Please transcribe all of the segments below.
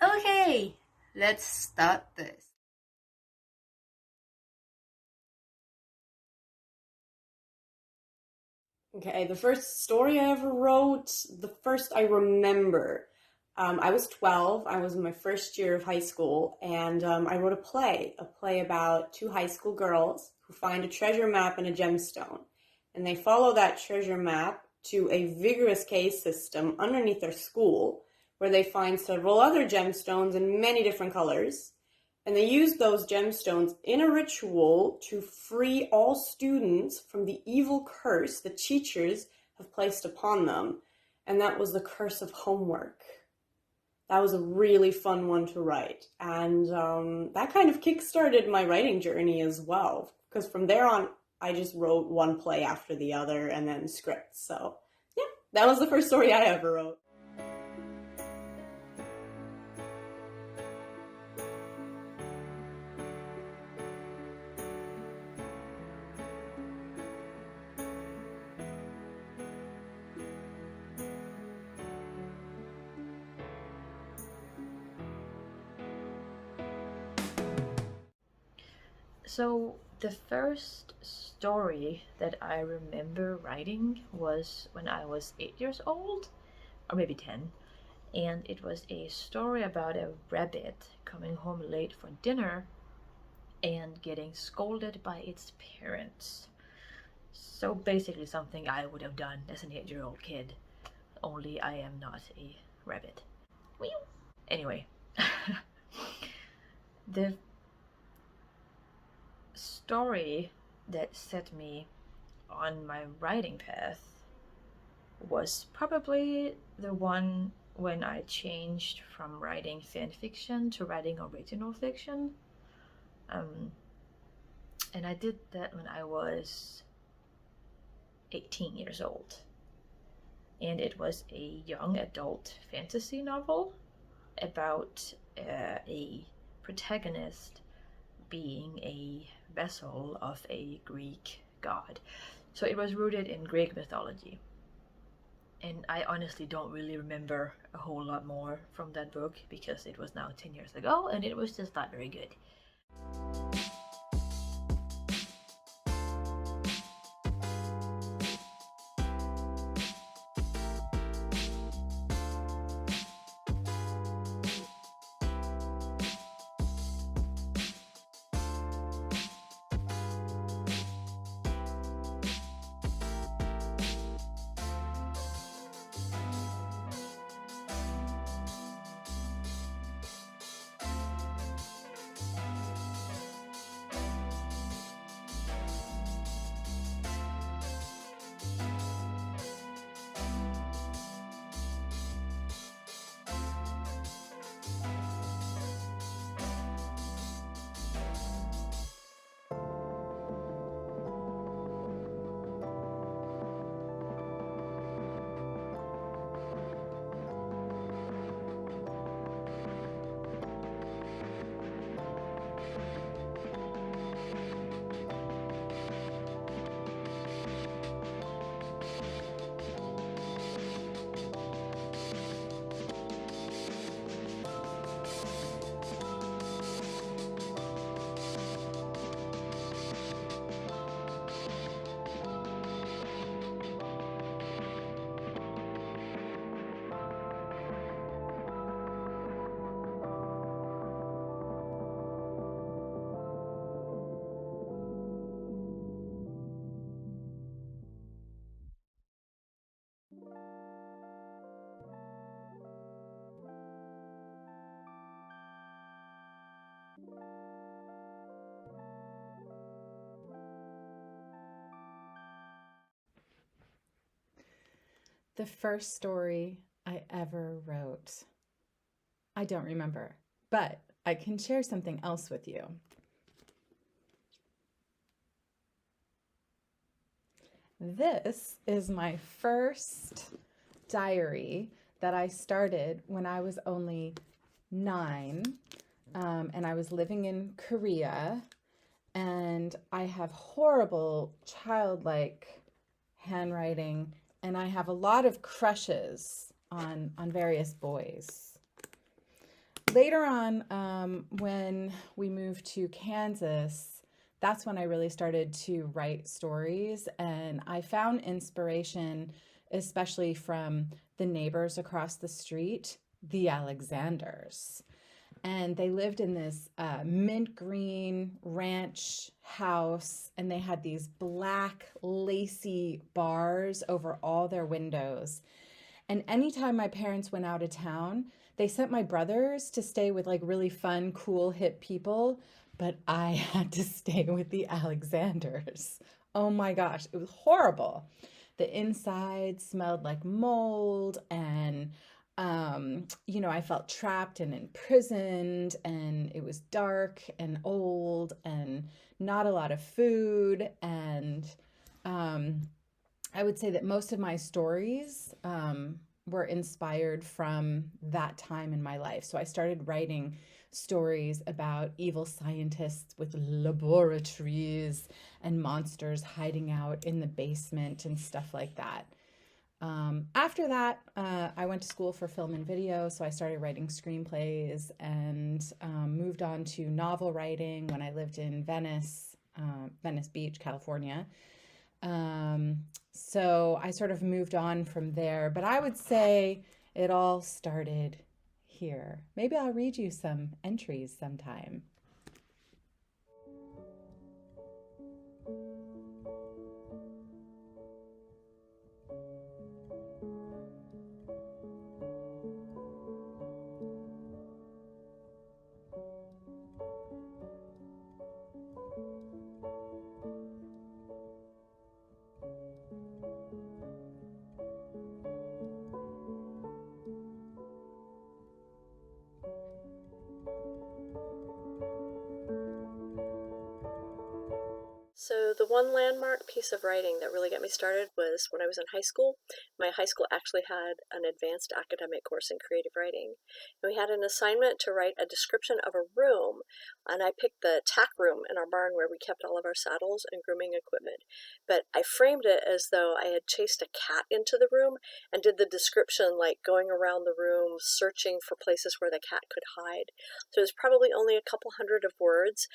Okay, let's start this. Okay, the first story I ever wrote, the first I remember, I was 12. I was in my first year of high school, and I wrote a play about two high school girls who find a treasure map and a gemstone. And they follow that treasure map to a vigorous cave system underneath their school, where they find several other gemstones in many different colors. And they use those gemstones in a ritual to free all students from the evil curse the teachers have placed upon them. And that was the curse of homework. That was a really fun one to write. And that kind of kickstarted my writing journey as well. Because from there on, I just wrote one play after the other and then scripts. So, yeah, that was the first story I ever wrote. So the first story that I remember writing was when I was 8 years old, or maybe 10, and it was a story about a rabbit coming home late for dinner and getting scolded by its parents. So basically something I would have done as an 8-year-old kid, only I am not a rabbit. Anyway, the story that set me on my writing path was probably the one when I changed from writing fan fiction to writing original fiction. And I did that when I was 18 years old. And it was a young adult fantasy novel about a protagonist being a vessel of a Greek god. So it was rooted in Greek mythology. And I honestly don't really remember a whole lot more from that book because it was now 10 years ago and it was just not very good. The first story I ever wrote. I don't remember, but I can share something else with you. This is my first diary that I started when I was only 9, and I was living in Korea, and I have horrible childlike handwriting, and I have a lot of crushes on various boys. later on, when we moved to Kansas, that's when I really started to write stories. And I found inspiration, especially from the neighbors across the street, the Alexanders. And they lived in this mint green ranch house, and they had these black lacy bars over all their windows. And anytime my parents went out of town, they sent my brothers to stay with like really fun, cool, hip people, but I had to stay with the Alexanders. Oh my gosh, it was horrible. The inside smelled like mold, and I felt trapped and imprisoned, and it was dark and old and not a lot of food. And I would say that most of my stories were inspired from that time in my life. So I started writing stories about evil scientists with laboratories and monsters hiding out in the basement and stuff like that. After that, I went to school for film and video, so I started writing screenplays and moved on to novel writing when I lived in Venice Beach, California. So I sort of moved on from there, but I would say it all started here. Maybe I'll read you some entries sometime. So the one landmark piece of writing that really got me started was when I was in high school. My high school actually had an advanced academic course in creative writing. And we had an assignment to write a description of a room, and I picked the tack room in our barn where we kept all of our saddles and grooming equipment. But I framed it as though I had chased a cat into the room and did the description like going around the room searching for places where the cat could hide. So it was probably only a couple hundred of words,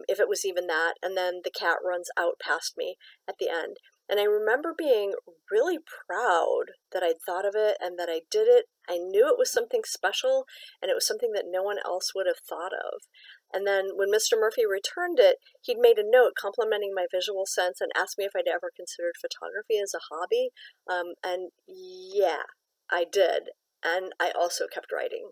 if it was even that, and then the cat runs out past me at the end. And I remember being really proud that I'd thought of it and that I did it. I knew it was something special, and it was something that no one else would have thought of. And then when Mr. Murphy returned it, he'd made a note complimenting my visual sense and asked me if I'd ever considered photography as a hobby. And yeah, I did. And I also kept writing.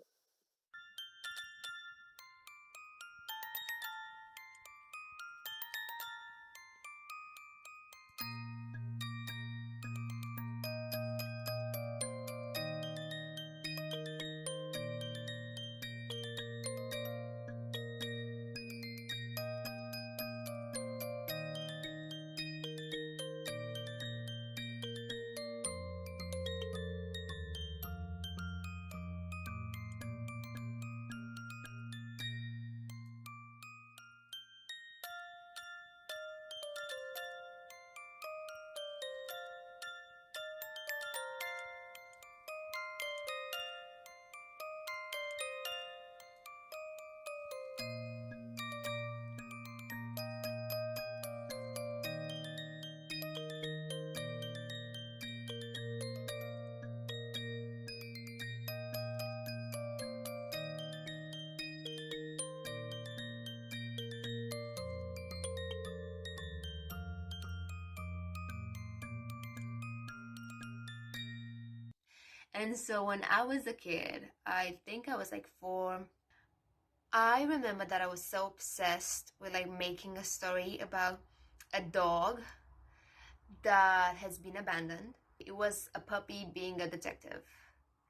And so when I was a kid, I think I was like 4, I remember that I was so obsessed with like making a story about a dog that has been abandoned. It was a puppy being a detective.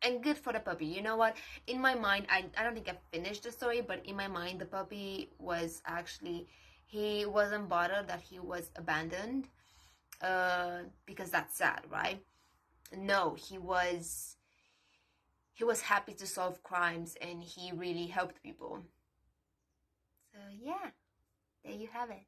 And good for the puppy. You know what? In my mind, I don't think I finished the story, but in my mind, the puppy was actually, he wasn't bothered that he was abandoned, because that's sad, right? No, he was happy to solve crimes, and he really helped people. So yeah, there you have it.